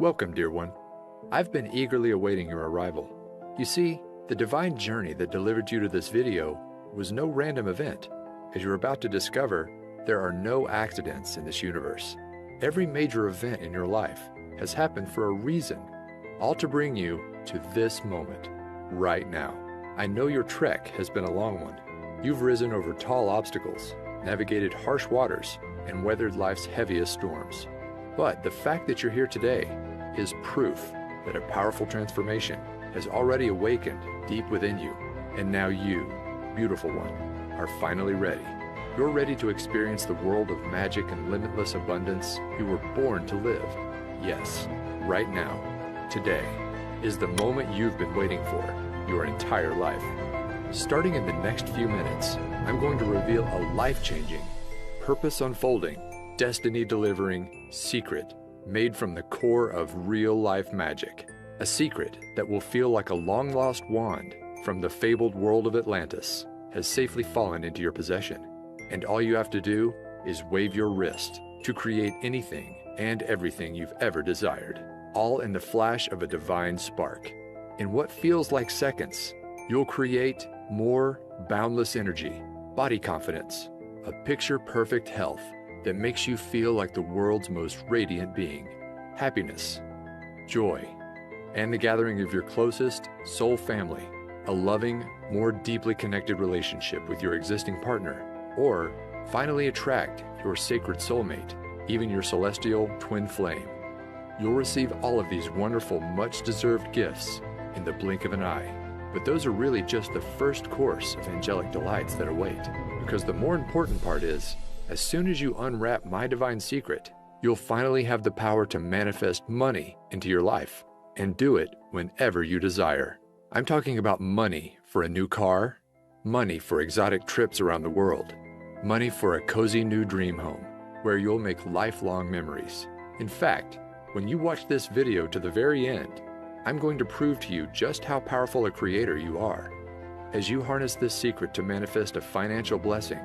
Welcome, dear one. I've been eagerly awaiting your arrival. You see, the divine journey that delivered you to this video was no random event. As you're about to discover, there are no accidents in this universe. Every major event in your life has happened for a reason, all to bring you to this moment, right now. I know your trek has been a long one. You've risen over tall obstacles, navigated harsh waters, and weathered life's heaviest storms. But the fact that you're here today is proof that a powerful transformation has already awakened deep within you. And now you, beautiful one, are finally ready. You're ready to experience the world of magic and limitless abundance you were born to live. Yes, right now, today, is the moment you've been waiting for your entire life. Starting in the next few minutes, I'm going to reveal a life-changing, purpose-unfolding, destiny-delivering secret made from the core of real-life magic. A secret that will feel like a long-lost wand from the fabled world of Atlantis has safely fallen into your possession. And all you have to do is wave your wrist to create anything and everything you've ever desired, all in the flash of a divine spark. In what feels like seconds, you'll create more boundless energy, body confidence, a picture-perfect health that makes you feel like the world's most radiant being, happiness, joy, and the gathering of your closest soul family, a loving, more deeply connected relationship with your existing partner, or finally attract your sacred soulmate, even your celestial twin flame. You'll receive all of these wonderful, much-deserved gifts in the blink of an eye. But those are really just the first course of angelic delights that await, because the more important part is, as soon as you unwrap my divine secret, you'll finally have the power to manifest money into your life, and do it whenever you desire. I'm talking about money for a new car, money for exotic trips around the world, money for a cozy new dream home, where you'll make lifelong memories. In fact, when you watch this video to the very end, I'm going to prove to you just how powerful a creator you are. As you harness this secret to manifest a financial blessing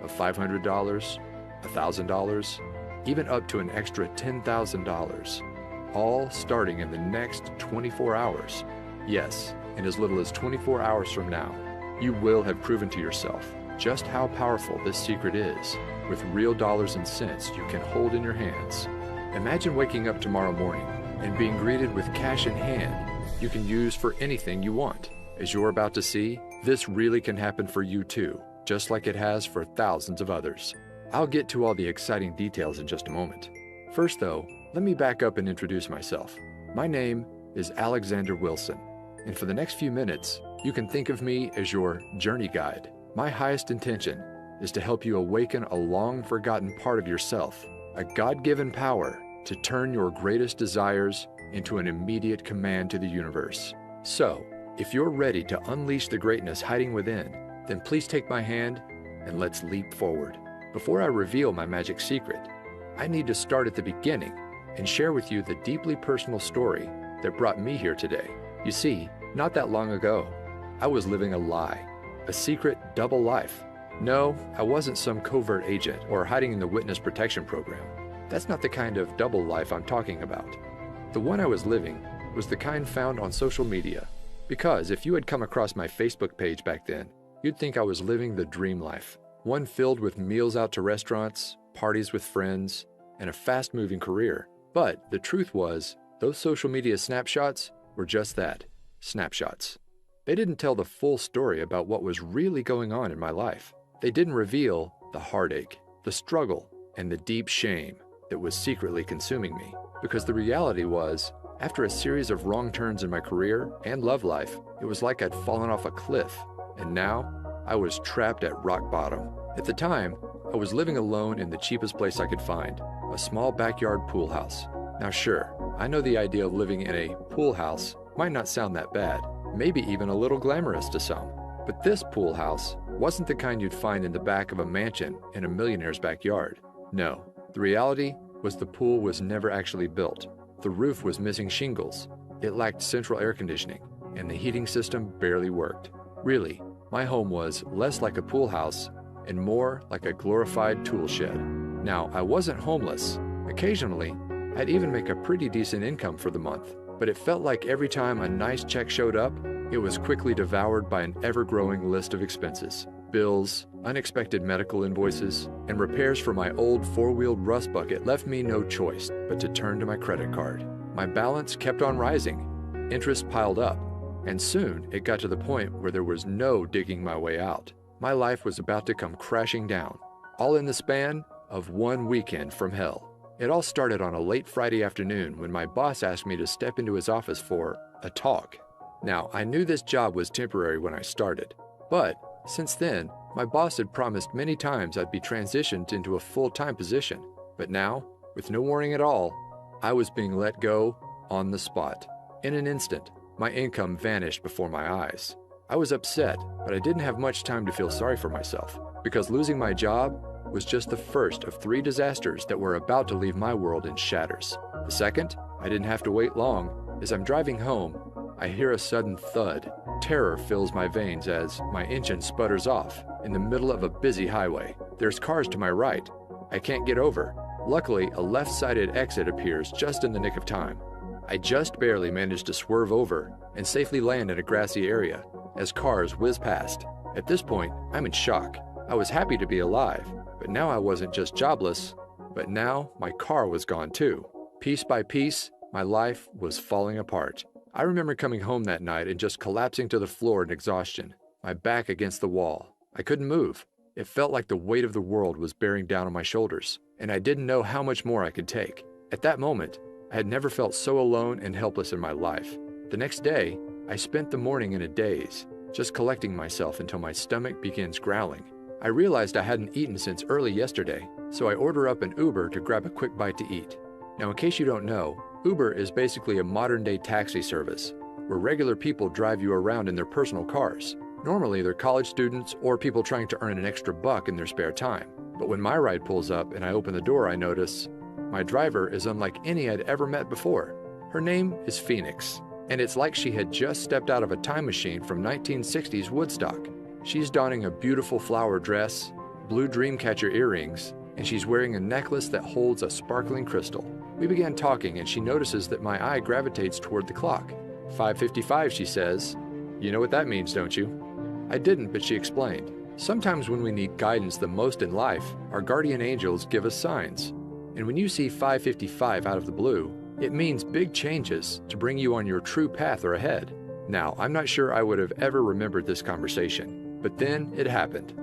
of $500, $1,000, even up to an extra $10,000, all starting in the next 24 hours. Yes, in as little as 24 hours from now, you will have proven to yourself just how powerful this secret is, with real dollars and cents you can hold in your hands. Imagine waking up tomorrow morning and being greeted with cash in hand you can use for anything you want. As you're about to see, this really can happen for you too, just like it has for thousands of others. I'll get to all the exciting details in just a moment. First though, let me back up and introduce myself. My name is Alexander Wilson, and for the next few minutes, you can think of me as your journey guide. My highest intention is to help you awaken a long-forgotten part of yourself, a God-given power to turn your greatest desires into an immediate command to the universe. So, if you're ready to unleash the greatness hiding within, then please take my hand and let's leap forward. Before I reveal my magic secret, I need to start at the beginning and share with you the deeply personal story that brought me here today. You see, not that long ago, I was living a lie, a secret double life. No, I wasn't some covert agent or hiding in the witness protection program. That's not the kind of double life I'm talking about. The one I was living was the kind found on social media, because if you had come across my Facebook page back then, you'd think I was living the dream life, one filled with meals out to restaurants, parties with friends, and a fast-moving career. But the truth was, those social media snapshots were just that, snapshots. They didn't tell the full story about what was really going on in my life. They didn't reveal the heartache, the struggle, and the deep shame that was secretly consuming me. Because the reality was, after a series of wrong turns in my career and love life, it was like I'd fallen off a cliff, and now I was trapped at rock bottom. At the time, I was living alone in the cheapest place I could find, a small backyard pool house. Now sure, I know the idea of living in a pool house might not sound that bad, maybe even a little glamorous to some. But this pool house wasn't the kind you'd find in the back of a mansion in a millionaire's backyard. No, the reality was the pool was never actually built. The roof was missing shingles, it lacked central air conditioning, and the heating system barely worked. Really, my home was less like a pool house and more like a glorified tool shed. Now, I wasn't homeless. Occasionally, I'd even make a pretty decent income for the month, but it felt like every time a nice check showed up, it was quickly devoured by an ever-growing list of expenses. Bills, unexpected medical invoices, and repairs for my old four-wheeled rust bucket left me no choice but to turn to my credit card. My balance kept on rising, interest piled up, and soon it got to the point where there was no digging my way out. My life was about to come crashing down, all in the span of one weekend from hell. It all started on a late Friday afternoon when my boss asked me to step into his office for a talk. Now, I knew this job was temporary when I started, but since then, my boss had promised many times I'd be transitioned into a full-time position. But now, with no warning at all, I was being let go on the spot. In an instant, my income vanished before my eyes. I was upset, but I didn't have much time to feel sorry for myself, because losing my job was just the first of 3 disasters that were about to leave my world in shatters. The second, I didn't have to wait long. As I'm driving home, I hear a sudden thud. Terror fills my veins as my engine sputters off in the middle of a busy highway. There's cars to my right. I can't get over. Luckily, a left-sided exit appears just in the nick of time. I just barely managed to swerve over and safely land in a grassy area as cars whiz past. At this point, I'm in shock. I was happy to be alive, but now I wasn't just jobless, but now my car was gone too. Piece by piece, my life was falling apart. I remember coming home that night and just collapsing to the floor in exhaustion, my back against the wall. I couldn't move. It felt like the weight of the world was bearing down on my shoulders, and I didn't know how much more I could take. At that moment, I had never felt so alone and helpless in my life. The next day, I spent the morning in a daze, just collecting myself until my stomach begins growling. I realized I hadn't eaten since early yesterday, so I order up an Uber to grab a quick bite to eat. Now, in case you don't know, Uber is basically a modern-day taxi service, where regular people drive you around in their personal cars. Normally, they're college students or people trying to earn an extra buck in their spare time. But when my ride pulls up and I open the door, I notice my driver is unlike any I'd ever met before. Her name is Phoenix, and it's like she had just stepped out of a time machine from 1960s Woodstock. She's donning a beautiful flower dress, blue dreamcatcher earrings, and she's wearing a necklace that holds a sparkling crystal. We began talking, and she notices that my eye gravitates toward the clock. 5:55, she says. You know what that means, don't you? I didn't, but she explained. Sometimes when we need guidance the most in life, our guardian angels give us signs. And when you see 5:55 out of the blue, it means big changes to bring you on your true path or ahead. Now, I'm not sure I would have ever remembered this conversation, but then it happened.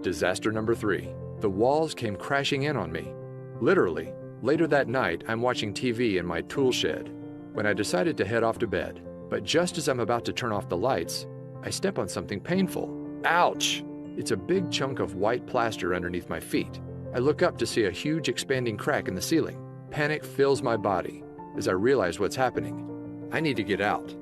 Disaster number 3. The walls came crashing in on me. Literally. Later that night, I'm watching TV in my tool shed when I decided to head off to bed. But just as I'm about to turn off the lights, I step on something painful. Ouch! It's a big chunk of white plaster underneath my feet. I look up to see a huge expanding crack in the ceiling. Panic fills my body as I realize what's happening. I need to get out.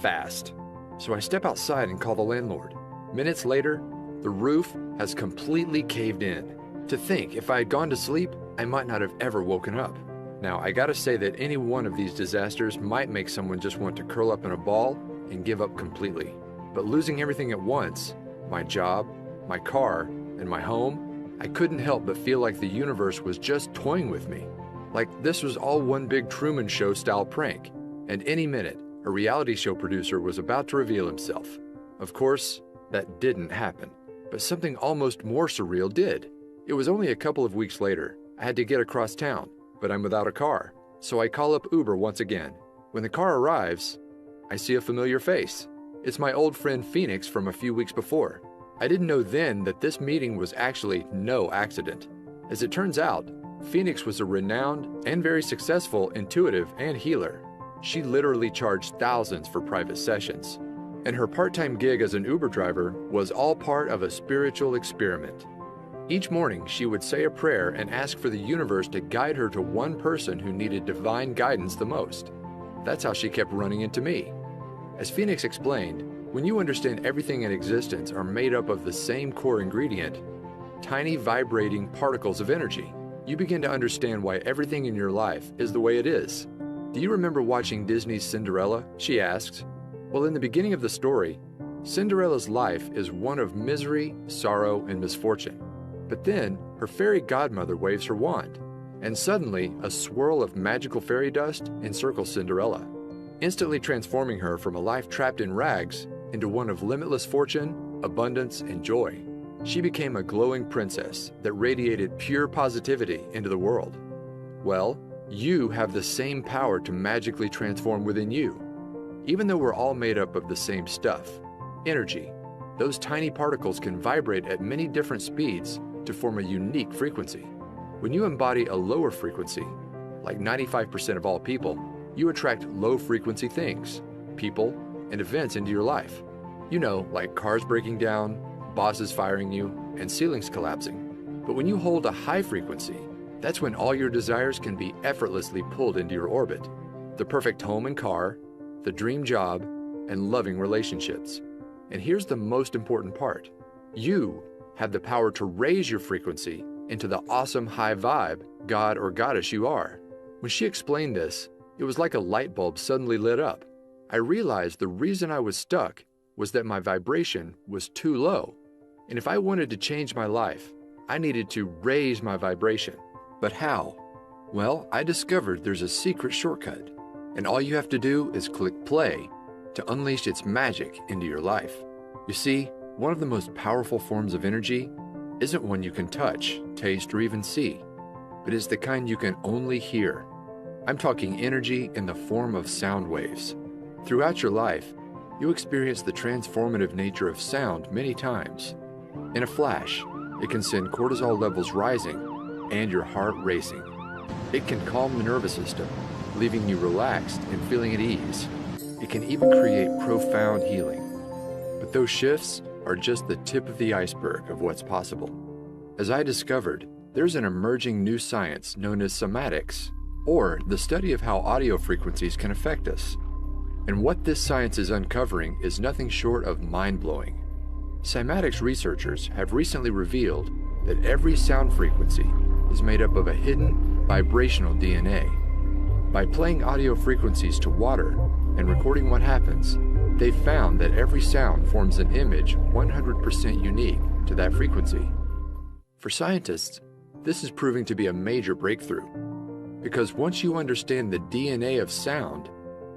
Fast. So I step outside and call the landlord. Minutes later, the roof has completely caved in. To think, if I had gone to sleep, I might not have ever woken up. Now, I gotta say that any one of these disasters might make someone just want to curl up in a ball and give up completely. But losing everything at once, my job, my car, and my home, I couldn't help but feel like the universe was just toying with me. Like this was all one big Truman Show style prank, and any minute, a reality show producer was about to reveal himself. Of course, that didn't happen, but something almost more surreal did. It was only a couple of weeks later. I had to get across town, but I'm without a car, so I call up Uber once again. When the car arrives, I see a familiar face. It's my old friend Phoenix from a few weeks before. I didn't know then that this meeting was actually no accident. As it turns out, Phoenix was a renowned and very successful intuitive and healer. She literally charged thousands for private sessions, and her part-time gig as an Uber driver was all part of a spiritual experiment. Each morning, she would say a prayer and ask for the universe to guide her to one person who needed divine guidance the most. That's how she kept running into me. As Phoenix explained, when you understand everything in existence are made up of the same core ingredient, tiny vibrating particles of energy, you begin to understand why everything in your life is the way it is. Do you remember watching Disney's Cinderella? She asks. Well, in the beginning of the story, Cinderella's life is one of misery, sorrow, and misfortune. But then, her fairy godmother waves her wand, and suddenly a swirl of magical fairy dust encircles Cinderella, instantly transforming her from a life trapped in rags into one of limitless fortune, abundance, and joy. She became a glowing princess that radiated pure positivity into the world. Well, you have the same power to magically transform within you. Even though we're all made up of the same stuff, energy, those tiny particles can vibrate at many different speeds to form a unique frequency. When you embody a lower frequency, like 95% of all people, you attract low-frequency things, people, and events into your life. You know, like cars breaking down, bosses firing you, and ceilings collapsing. But when you hold a high frequency, that's when all your desires can be effortlessly pulled into your orbit. The perfect home and car, the dream job, and loving relationships. And here's the most important part. You have the power to raise your frequency into the awesome high vibe god or goddess you are. When she explained this, it was like a light bulb suddenly lit up. I realized the reason I was stuck was that my vibration was too low. And if I wanted to change my life, I needed to raise my vibration. But how? Well, I discovered there's a secret shortcut. And all you have to do is click play to unleash its magic into your life. You see, one of the most powerful forms of energy isn't one you can touch, taste, or even see, but is the kind you can only hear. I'm talking energy in the form of sound waves. Throughout your life, you experience the transformative nature of sound many times. In a flash, it can send cortisol levels rising and your heart racing. It can calm the nervous system, leaving you relaxed and feeling at ease. It can even create profound healing. But those shifts are just the tip of the iceberg of what's possible. As I discovered, there's an emerging new science known as somatics, or the study of how audio frequencies can affect us. And what this science is uncovering is nothing short of mind-blowing. Cymatics researchers have recently revealed that every sound frequency is made up of a hidden vibrational DNA. By playing audio frequencies to water and recording what happens, they found that every sound forms an image 100% unique to that frequency. For scientists, this is proving to be a major breakthrough, because once you understand the DNA of sound,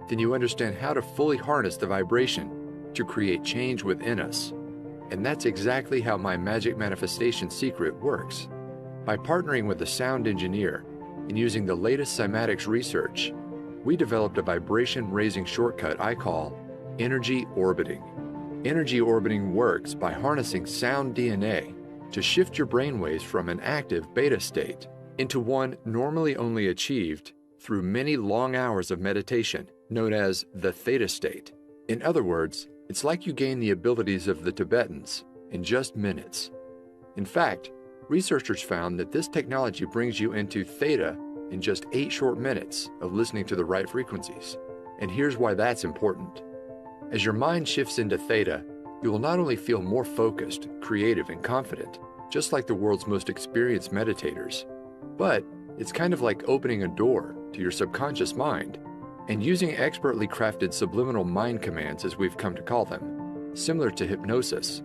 then you understand how to fully harness the vibration to create change within us. And that's exactly how my magic manifestation secret works. By partnering with a sound engineer and using the latest cymatics research, we developed a vibration-raising shortcut I call energy orbiting. Energy orbiting works by harnessing sound DNA to shift your brainwaves from an active beta state into one normally only achieved through many long hours of meditation, known as the theta state. In other words, it's like you gain the abilities of the Tibetans in just minutes. In fact, researchers found that this technology brings you into theta in just 8 short minutes of listening to the right frequencies. And here's why that's important. As your mind shifts into theta, you will not only feel more focused, creative, and confident, just like the world's most experienced meditators, but it's kind of like opening a door to your subconscious mind and using expertly crafted subliminal mind commands, as we've come to call them. Similar to hypnosis,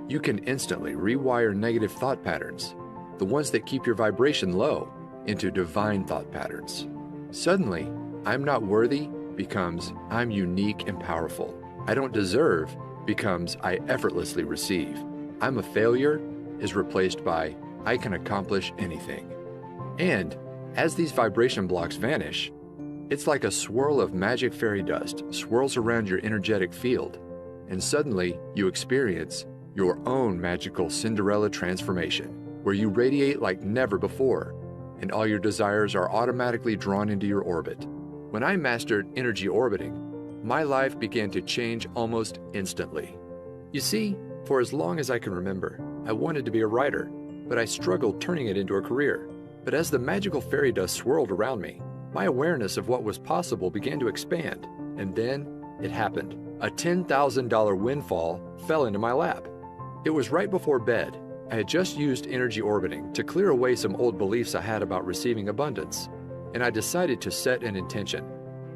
you can instantly rewire negative thought patterns, the ones that keep your vibration low, into divine thought patterns. Suddenly, I'm not worthy becomes I'm unique and powerful. I don't deserve becomes I effortlessly receive. I'm a failure is replaced by I can accomplish anything. And as these vibration blocks vanish, it's like a swirl of magic fairy dust swirls around your energetic field, and suddenly you experience your own magical Cinderella transformation, where you radiate like never before, and all your desires are automatically drawn into your orbit. When I mastered energy orbiting, my life began to change almost instantly. You see, for as long as I can remember, I wanted to be a writer, but I struggled turning it into a career. But as the magical fairy dust swirled around me, my awareness of what was possible began to expand, and then it happened. A $10,000 windfall fell into my lap. It was right before bed. I had just used energy orbiting to clear away some old beliefs I had about receiving abundance, and I decided to set an intention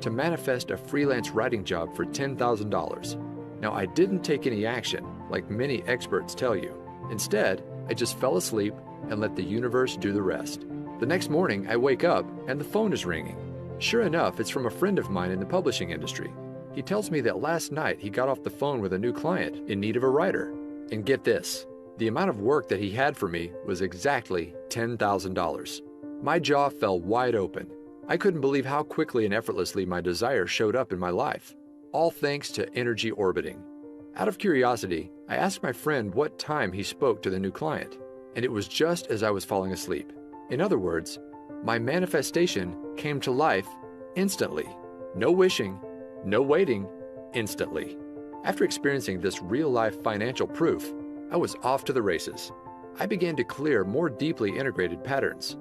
to manifest a freelance writing job for $10,000. Now, I didn't take any action, like many experts tell you. Instead, I just fell asleep and let the universe do the rest. The next morning, I wake up and the phone is ringing. Sure enough, it's from a friend of mine in the publishing industry. He tells me that last night he got off the phone with a new client in need of a writer. And get this, the amount of work that he had for me was exactly $10,000. My jaw fell wide open. I couldn't believe how quickly and effortlessly my desire showed up in my life, all thanks to energy orbiting. Out of curiosity, I asked my friend what time he spoke to the new client, and it was just as I was falling asleep. In other words, my manifestation came to life instantly. No wishing, no waiting, instantly. After experiencing this real-life financial proof, I was off to the races. I began to clear more deeply integrated patterns.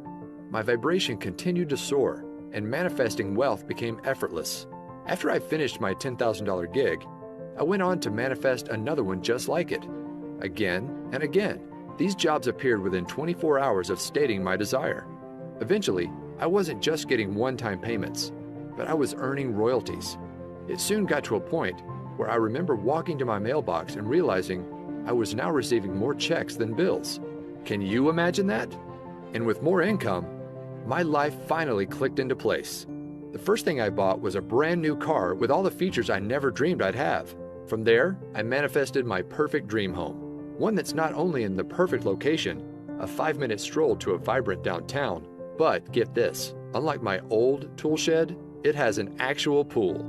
My vibration continued to soar, and manifesting wealth became effortless. After I finished my $10,000 gig, I went on to manifest another one just like it. Again and again, these jobs appeared within 24 hours of stating my desire. Eventually, I wasn't just getting one-time payments, but I was earning royalties. It soon got to a point where I remember walking to my mailbox and realizing I was now receiving more checks than bills. Can you imagine that? And with more income, my life finally clicked into place. The first thing I bought was a brand new car with all the features I never dreamed I'd have. From there, I manifested my perfect dream home, one that's not only in the perfect location, a 5-minute stroll to a vibrant downtown, but get this, unlike my old tool shed, it has an actual pool.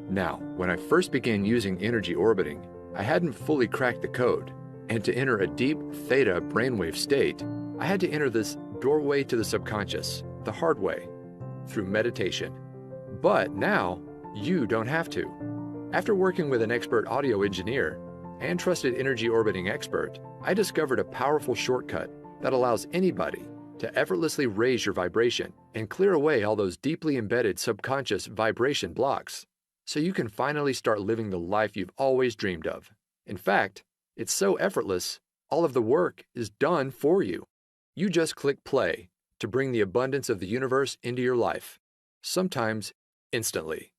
Now, when I first began using energy orbiting, I hadn't fully cracked the code, and to enter a deep theta brainwave state, I had to enter this doorway to the subconscious, the hard way, through meditation. But now, you don't have to. After working with an expert audio engineer and trusted energy orbiting expert, I discovered a powerful shortcut that allows anybody to effortlessly raise your vibration and clear away all those deeply embedded subconscious vibration blocks, so you can finally start living the life you've always dreamed of. In fact, it's so effortless, all of the work is done for you. You just click play to bring the abundance of the universe into your life, sometimes instantly.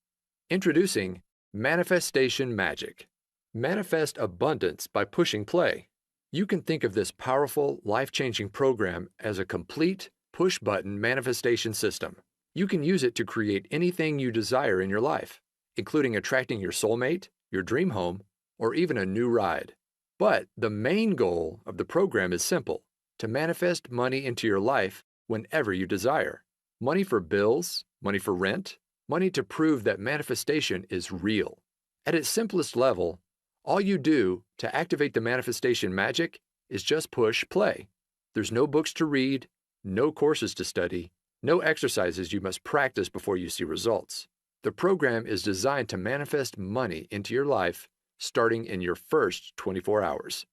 Introducing Mnifestation MAGIC. Manifest abundance by pushing play. You can think of this powerful, life-changing program as a complete, push-button manifestation system. You can use it to create anything you desire in your life, including attracting your soulmate, your dream home, or even a new ride. But the main goal of the program is simple: to manifest money into your life whenever you desire. Money for bills, money for rent, money to prove that manifestation is real. At its simplest level, all you do to activate the manifestation magic is just push play. There's no books to read, no courses to study, no exercises you must practice before you see results. The program is designed to manifest money into your life starting in your first 24 hours.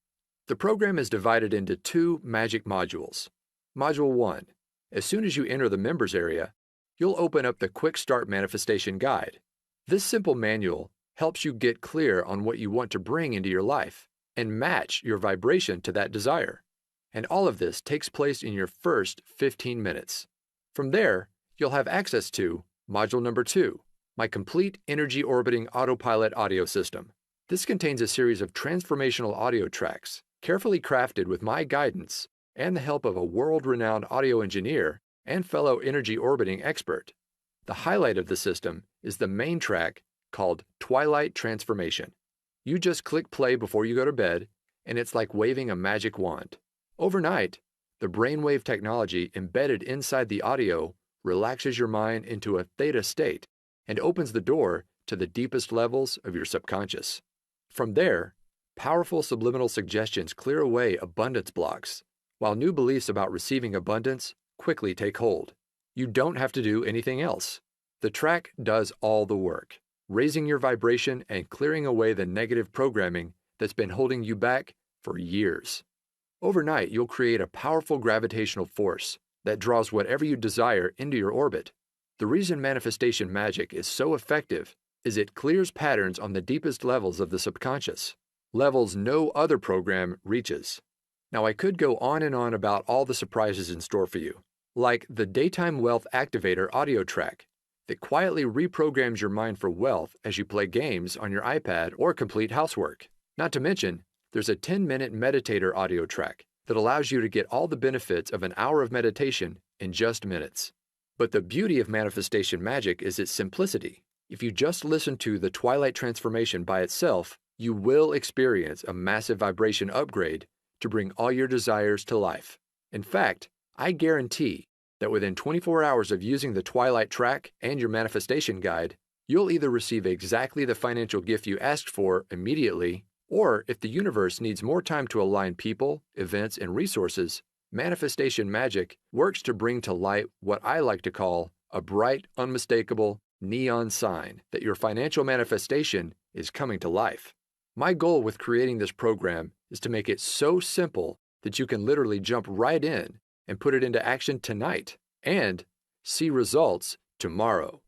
The program is divided into 2 magic modules. Module 1. As soon as you enter the members area, you'll open up the Quick Start Manifestation Guide. This simple manual helps you get clear on what you want to bring into your life and match your vibration to that desire. And all of this takes place in your first 15 minutes. From there, you'll have access to Module number 2, my complete energy orbiting autopilot audio system. This contains a series of transformational audio tracks, carefully crafted with my guidance and the help of a world-renowned audio engineer and fellow energy orbiting expert. The highlight of the system is the main track called Twilight Transformation. You just click play before you go to bed, and it's like waving a magic wand. Overnight, the brainwave technology embedded inside the audio relaxes your mind into a theta state and opens the door to the deepest levels of your subconscious. From there, powerful subliminal suggestions clear away abundance blocks, while new beliefs about receiving abundance quickly take hold. You don't have to do anything else. The track does all the work, raising your vibration and clearing away the negative programming that's been holding you back for years. Overnight, you'll create a powerful gravitational force that draws whatever you desire into your orbit. The reason Manifestation Magic is so effective is it clears patterns on the deepest levels of the subconscious, levels no other program reaches. Now, I could go on and on about all the surprises in store for you, like the Daytime Wealth Activator audio track that quietly reprograms your mind for wealth as you play games on your iPad or complete housework. Not to mention, there's a 10-minute meditator audio track that allows you to get all the benefits of an hour of meditation in just minutes. But the beauty of Manifestation Magic is its simplicity. If you just listen to the Twilight Transformation by itself, you will experience a massive vibration upgrade to bring all your desires to life. In fact, I guarantee that within 24 hours of using the Twilight track and your manifestation guide, you'll either receive exactly the financial gift you asked for immediately, or if the universe needs more time to align people, events, and resources, Manifestation Magic works to bring to light what I like to call a bright, unmistakable neon sign that your financial manifestation is coming to life. My goal with creating this program is to make it so simple that you can literally jump right in and put it into action tonight and see results tomorrow.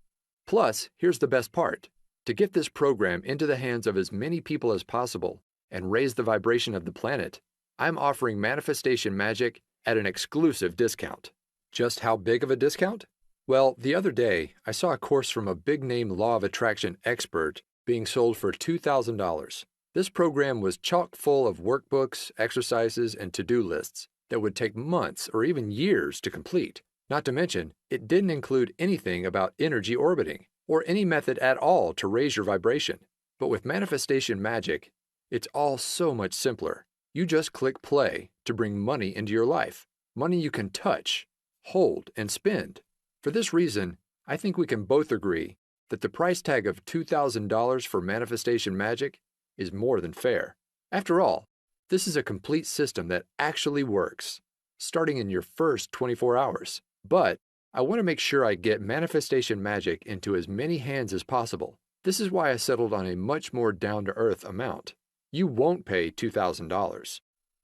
Plus, here's the best part. To get this program into the hands of as many people as possible and raise the vibration of the planet, I'm offering Manifestation Magic at an exclusive discount. Just how big of a discount? Well, the other day, I saw a course from a big-name law of attraction expert being sold for $2,000. This program was chock full of workbooks, exercises, and to-do lists that would take months or even years to complete. Not to mention, it didn't include anything about energy orbiting or any method at all to raise your vibration. But with Manifestation Magic, it's all so much simpler. You just click play to bring money into your life, money you can touch, hold, and spend. For this reason, I think we can both agree that the price tag of $2,000 for Manifestation Magic is more than fair. After all, this is a complete system that actually works, starting in your first 24 hours. But I want to make sure I get Manifestation Magic into as many hands as possible. This is why I settled on a much more down-to-earth amount. You won't pay $2,000,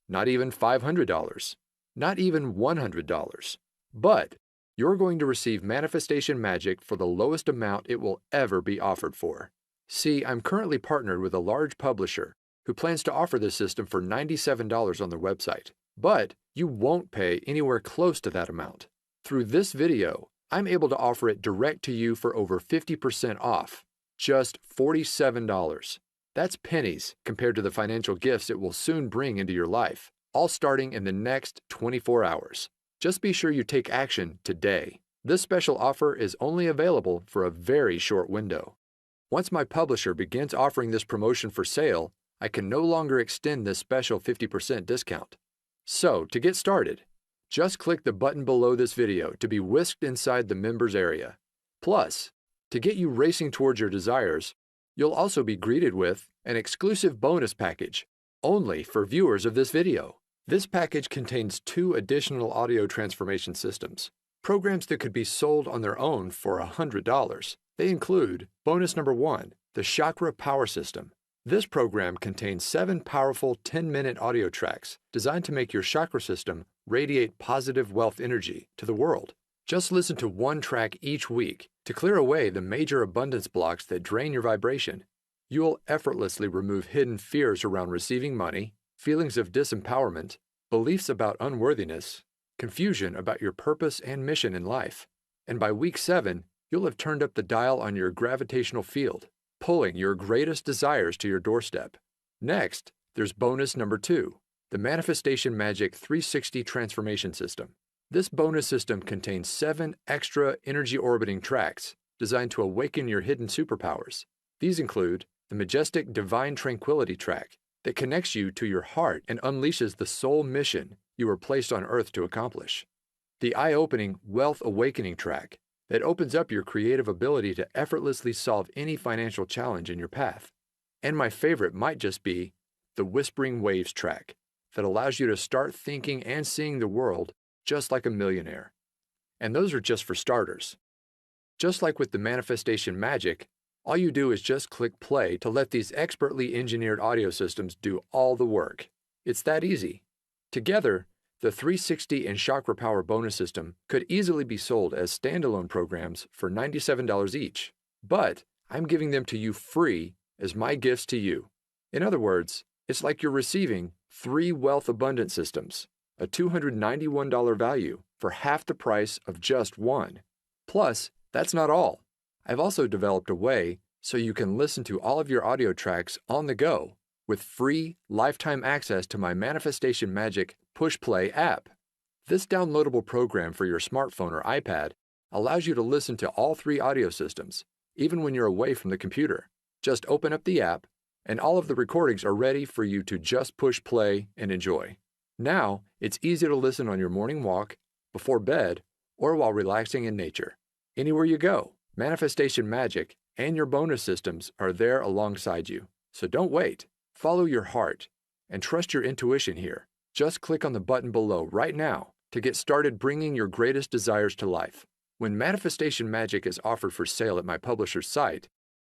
not even $500, not even $100. But you're going to receive Manifestation Magic for the lowest amount it will ever be offered for. See, I'm currently partnered with a large publisher who plans to offer this system for $97 on their website. But you won't pay anywhere close to that amount. Through this video, I'm able to offer it direct to you for over 50% off, just $47. That's pennies compared to the financial gifts it will soon bring into your life, all starting in the next 24 hours. Just be sure you take action today. This special offer is only available for a very short window. Once my publisher begins offering this promotion for sale, I can no longer extend this special 50% discount. So, to get started, just click the button below this video to be whisked inside the members area. Plus, to get you racing towards your desires, you'll also be greeted with an exclusive bonus package only for viewers of this video. This package contains 2 additional audio transformation systems, programs that could be sold on their own for $100. They include bonus number 1, the Chakra Power System. This program contains 7 powerful 10-minute audio tracks designed to make your chakra system radiate positive wealth energy to the world. Just listen to one track each week to clear away the major abundance blocks that drain your vibration. You will effortlessly remove hidden fears around receiving money, feelings of disempowerment, beliefs about unworthiness, confusion about your purpose and mission in life. And by week 7, you'll have turned up the dial on your gravitational field, pulling your greatest desires to your doorstep. Next, there's bonus number 2, the Manifestation Magic 360 Transformation System. This bonus system contains 7 extra energy orbiting tracks designed to awaken your hidden superpowers. These include the majestic Divine Tranquility track that connects you to your heart and unleashes the soul mission you were placed on Earth to accomplish. The eye-opening Wealth Awakening track that opens up your creative ability to effortlessly solve any financial challenge in your path. And my favorite might just be the Whispering Waves track that allows you to start thinking and seeing the world just like a millionaire. And those are just for starters. Just like with the Manifestation Magic, all you do is just click play to let these expertly engineered audio systems do all the work. It's that easy. Together, the 360 and Chakra Power bonus system could easily be sold as standalone programs for $97 each, but I'm giving them to you free as my gifts to you. In other words, it's like you're receiving 3 wealth abundance systems, a $291 value for half the price of just one. Plus, that's not all. I've also developed a way so you can listen to all of your audio tracks on the go with free lifetime access to my Manifestation Magic Push Play app. This downloadable program for your smartphone or iPad allows you to listen to all three audio systems, even when you're away from the computer. Just open up the app, and all of the recordings are ready for you to just push play and enjoy. Now, it's easy to listen on your morning walk, before bed, or while relaxing in nature. Anywhere you go, Mnifestation Magic and your bonus systems are there alongside you. So don't wait. Follow your heart and trust your intuition here. Just click on the button below right now to get started bringing your greatest desires to life. When Mnifestation Magic is offered for sale at my publisher's site,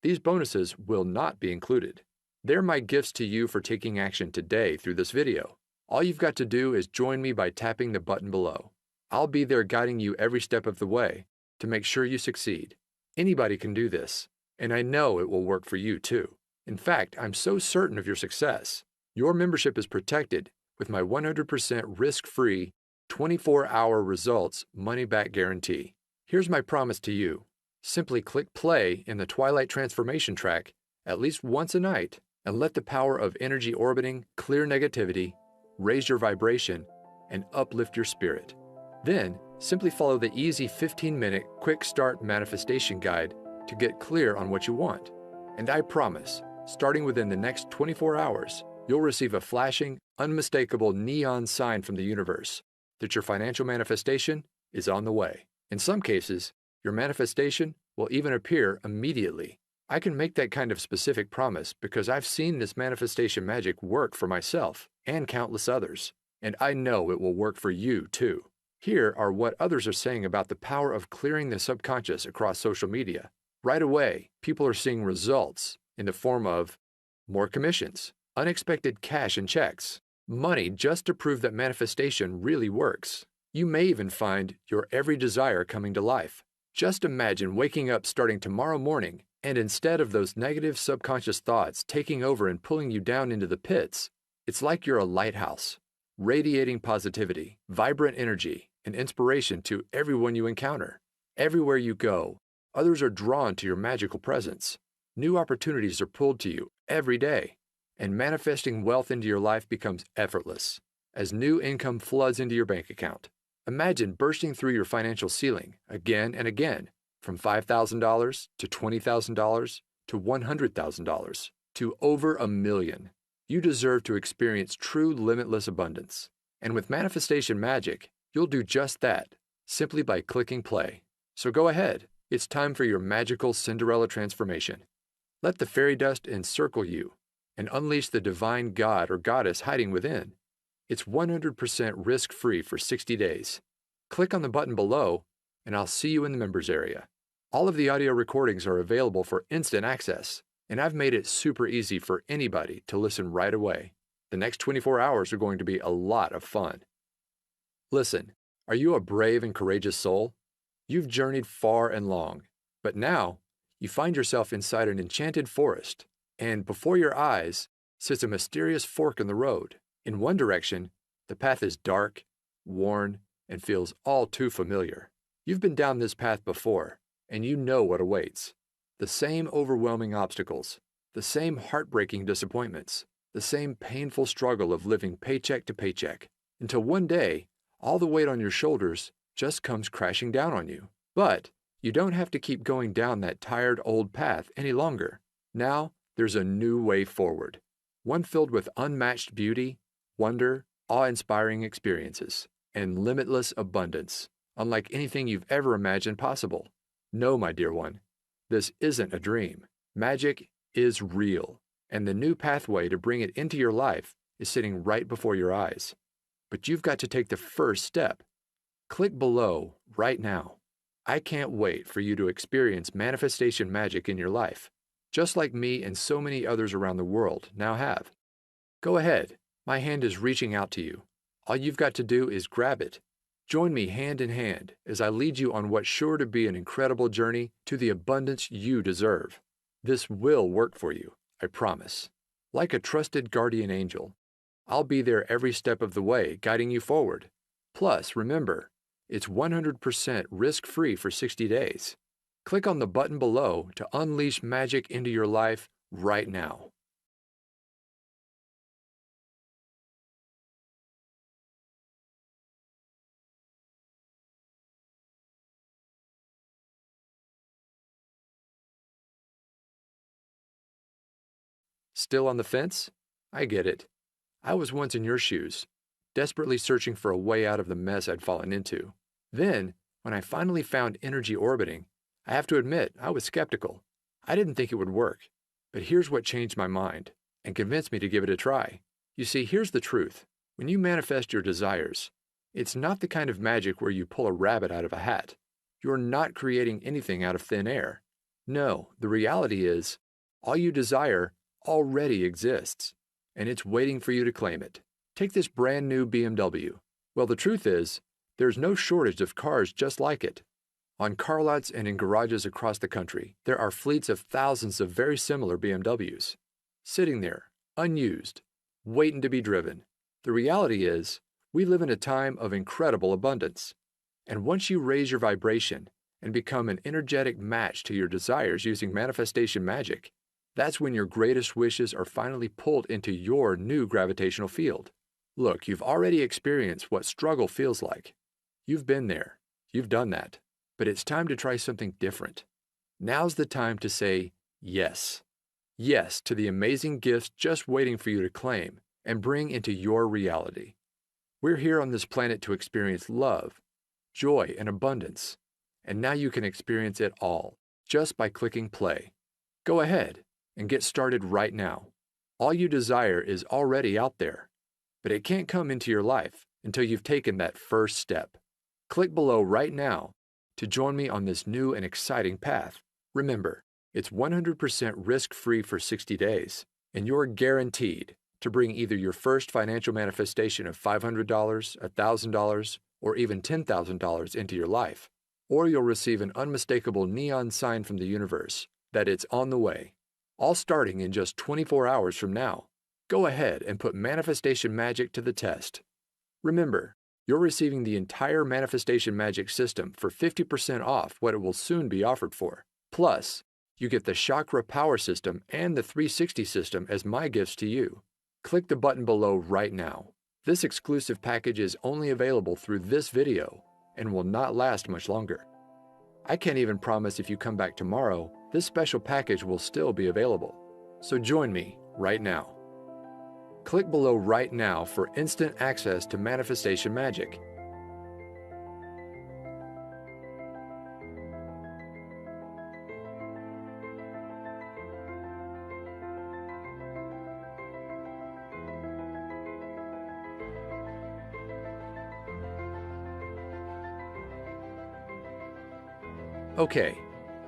these bonuses will not be included. They're my gifts to you for taking action today through this video. All you've got to do is join me by tapping the button below. I'll be there guiding you every step of the way to make sure you succeed. Anybody can do this, and I know it will work for you too. In fact, I'm so certain of your success. Your membership is protected with my 100% risk-free, 24-hour results money-back guarantee. Here's my promise to you. Simply click play in the Twilight Transformation track at least once a night and let the power of energy orbiting clear negativity, raise your vibration, and uplift your spirit. Then, simply follow the easy 15-minute quick start manifestation guide to get clear on what you want. And I promise, starting within the next 24 hours, you'll receive a flashing, unmistakable neon sign from the universe that your financial manifestation is on the way. In some cases, your manifestation will even appear immediately. I can make that kind of specific promise because I've seen this manifestation magic work for myself and countless others, and I know it will work for you too. Here are what others are saying about the power of clearing the subconscious across social media. Right away, people are seeing results in the form of more commissions, unexpected cash and checks, money just to prove that manifestation really works. You may even find your every desire coming to life. Just imagine waking up starting tomorrow morning, and instead of those negative subconscious thoughts taking over and pulling you down into the pits, it's like you're a lighthouse, radiating positivity, vibrant energy, and inspiration to everyone you encounter. Everywhere you go, others are drawn to your magical presence. New opportunities are pulled to you every day, and manifesting wealth into your life becomes effortless as new income floods into your bank account. Imagine bursting through your financial ceiling again and again, from $5,000 to $20,000 to $100,000 to over $1 million. You deserve to experience true limitless abundance. And with Mnifestation Magic, you'll do just that, simply by clicking play. So go ahead, it's time for your magical Cinderella transformation. Let the fairy dust encircle you and unleash the divine god or goddess hiding within. It's 100% risk-free for 60 days. Click on the button below, and I'll see you in the members area. All of the audio recordings are available for instant access, and I've made it super easy for anybody to listen right away. The next 24 hours are going to be a lot of fun. Listen, are you a brave and courageous soul? You've journeyed far and long, but now you find yourself inside an enchanted forest, and before your eyes sits a mysterious fork in the road. In one direction, the path is dark, worn, and feels all too familiar. You've been down this path before, and you know what awaits. The same overwhelming obstacles, the same heartbreaking disappointments, the same painful struggle of living paycheck to paycheck, until one day, all the weight on your shoulders just comes crashing down on you. But you don't have to keep going down that tired old path any longer. Now, there's a new way forward, one filled with unmatched beauty, wonder, awe-inspiring experiences, and limitless abundance, unlike anything you've ever imagined possible. No, my dear one, this isn't a dream. Magic is real, and the new pathway to bring it into your life is sitting right before your eyes. But you've got to take the first step. Click below right now. I can't wait for you to experience Mnifestation Magic in your life, just like me and so many others around the world now have. Go ahead. My hand is reaching out to you. All you've got to do is grab it. Join me hand in hand as I lead you on what's sure to be an incredible journey to the abundance you deserve. This will work for you, I promise. Like a trusted guardian angel, I'll be there every step of the way, guiding you forward. Plus, remember, it's 100% risk-free for 60 days. Click on the button below to unleash magic into your life right now. Still on the fence? I get it. I was once in your shoes, desperately searching for a way out of the mess I'd fallen into. Then, when I finally found energy orbiting, I have to admit I was skeptical. I didn't think it would work. But here's what changed my mind and convinced me to give it a try. You see, here's the truth. When you manifest your desires, it's not the kind of magic where you pull a rabbit out of a hat. You're not creating anything out of thin air. No, the reality is, all you desire already exists, and it's waiting for you to claim it. Take this brand new BMW. Well, the truth is, there's no shortage of cars just like it. On car lots and in garages across the country, there are fleets of thousands of very similar BMWs, sitting there, unused, waiting to be driven. The reality is, we live in a time of incredible abundance. And once you raise your vibration and become an energetic match to your desires using manifestation magic, that's when your greatest wishes are finally pulled into your new gravitational field. Look, you've already experienced what struggle feels like. You've been there. You've done that. But it's time to try something different. Now's the time to say yes. Yes to the amazing gifts just waiting for you to claim and bring into your reality. We're here on this planet to experience love, joy, and abundance. And now you can experience it all just by clicking play. Go ahead and get started right now. All you desire is already out there, but it can't come into your life until you've taken that first step. Click below right now to join me on this new and exciting path. Remember, it's 100% risk-free for 60 days, and you're guaranteed to bring either your first financial manifestation of $500, $1,000, or even $10,000 into your life, or you'll receive an unmistakable neon sign from the universe that it's on the way, all starting in just 24 hours from now. Go ahead and put manifestation magic to the test. Remember, you're receiving the entire manifestation magic system for 50% off what it will soon be offered for. Plus, you get the chakra power system and the 360 system as my gifts to you. Click the button below right now. This exclusive package is only available through this video and will not last much longer. I can't even promise if you come back tomorrow, this special package will still be available. So join me right now. Click below right now for instant access to manifestation magic. Okay,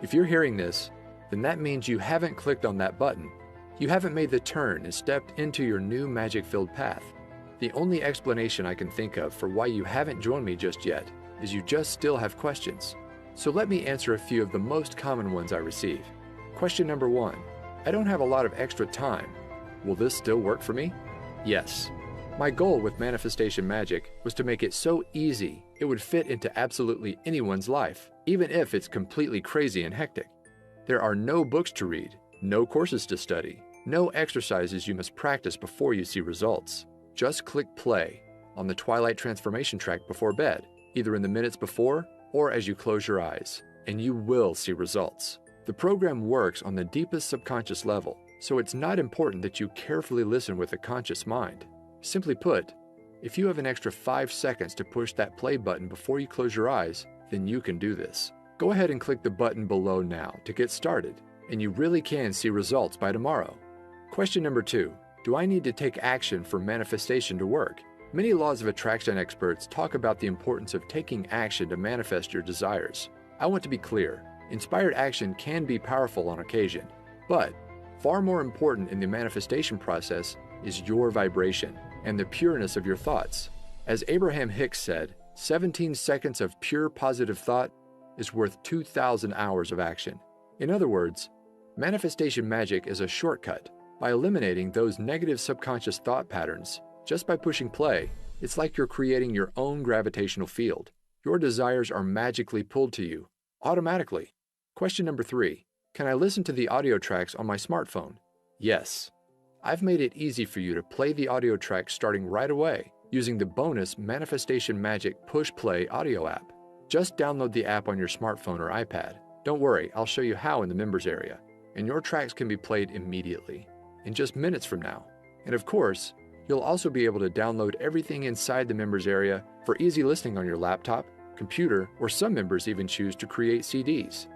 if you're hearing this, then that means you haven't clicked on that button. You haven't made the turn and stepped into your new magic-filled path. The only explanation I can think of for why you haven't joined me just yet is you just still have questions. So let me answer a few of the most common ones I receive. Question number 1. I don't have a lot of extra time. Will this still work for me? Yes. My goal with Manifestation Magic was to make it so easy it would fit into absolutely anyone's life, even if it's completely crazy and hectic. There are no books to read, no courses to study, no exercises you must practice before you see results. Just click play on the Twilight Transformation track before bed, either in the minutes before or as you close your eyes, and you will see results. The program works on the deepest subconscious level, so it's not important that you carefully listen with a conscious mind. Simply put, if you have an extra 5 seconds to push that play button before you close your eyes, then you can do this. Go ahead and click the button below now to get started, and you really can see results by tomorrow. Question number 2. Do I need to take action for manifestation to work? Many laws of attraction experts talk about the importance of taking action to manifest your desires. I want to be clear, inspired action can be powerful on occasion, but far more important in the manifestation process is your vibration and the pureness of your thoughts. As Abraham Hicks said, 17 seconds of pure positive thought is worth 2,000 hours of action. In other words, manifestation magic is a shortcut. By eliminating those negative subconscious thought patterns, just by pushing play, it's like you're creating your own gravitational field. Your desires are magically pulled to you, automatically. Question number 3. Can I listen to the audio tracks on my smartphone? Yes. I've made it easy for you to play the audio tracks starting right away using the bonus Manifestation Magic Push Play audio app. Just download the app on your smartphone or iPad. Don't worry, I'll show you how in the members area, and your tracks can be played immediately. in just minutes from now. And of course, you'll also be able to download everything inside the members area for easy listening on your laptop, computer, or some members even choose to create CDs.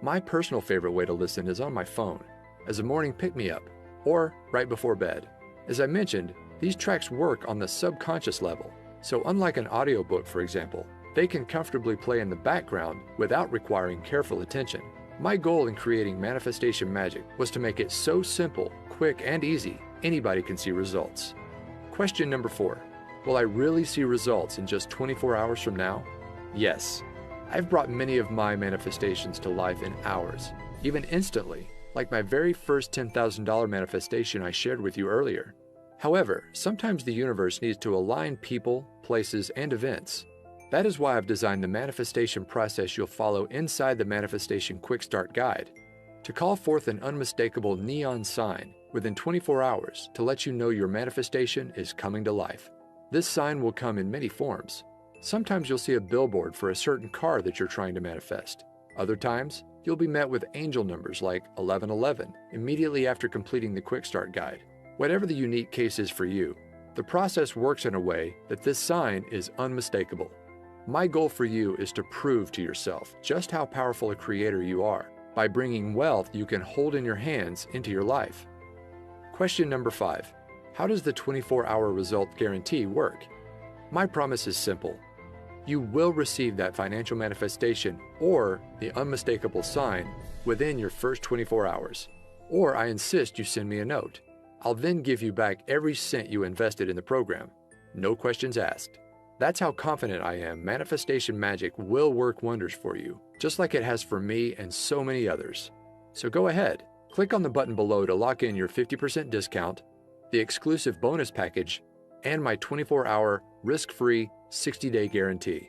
My personal favorite way to listen is on my phone, as a morning pick-me-up, or right before bed. As I mentioned, these tracks work on the subconscious level, so unlike an audiobook, for example, they can comfortably play in the background without requiring careful attention. My goal in creating Manifestation Magic was to make it so simple, quick, and easy, anybody can see results. Question number 4. Will I really see results in just 24 hours from now? Yes. I've brought many of my manifestations to life in hours, even instantly, like my very first $10,000 manifestation I shared with you earlier. However, sometimes the universe needs to align people, places, and events. That is why I've designed the manifestation process you'll follow inside the Manifestation Quick Start Guide, to call forth an unmistakable neon sign within 24 hours to let you know your manifestation is coming to life. This sign will come in many forms. Sometimes you'll see a billboard for a certain car that you're trying to manifest. Other times, you'll be met with angel numbers like 1111 immediately after completing the Quick Start Guide. Whatever the unique case is for you, the process works in a way that this sign is unmistakable. My goal for you is to prove to yourself just how powerful a creator you are by bringing wealth you can hold in your hands into your life. Question number 5. How does the 24-hour result guarantee work? My promise is simple. You will receive that financial manifestation or the unmistakable sign within your first 24 hours. Or I insist you send me a note. I'll then give you back every cent you invested in the program. No questions asked. That's how confident I am Manifestation Magic will work wonders for you, just like it has for me and so many others. So go ahead, click on the button below to lock in your 50% discount, the exclusive bonus package, and my 24-hour risk-free 60-day guarantee.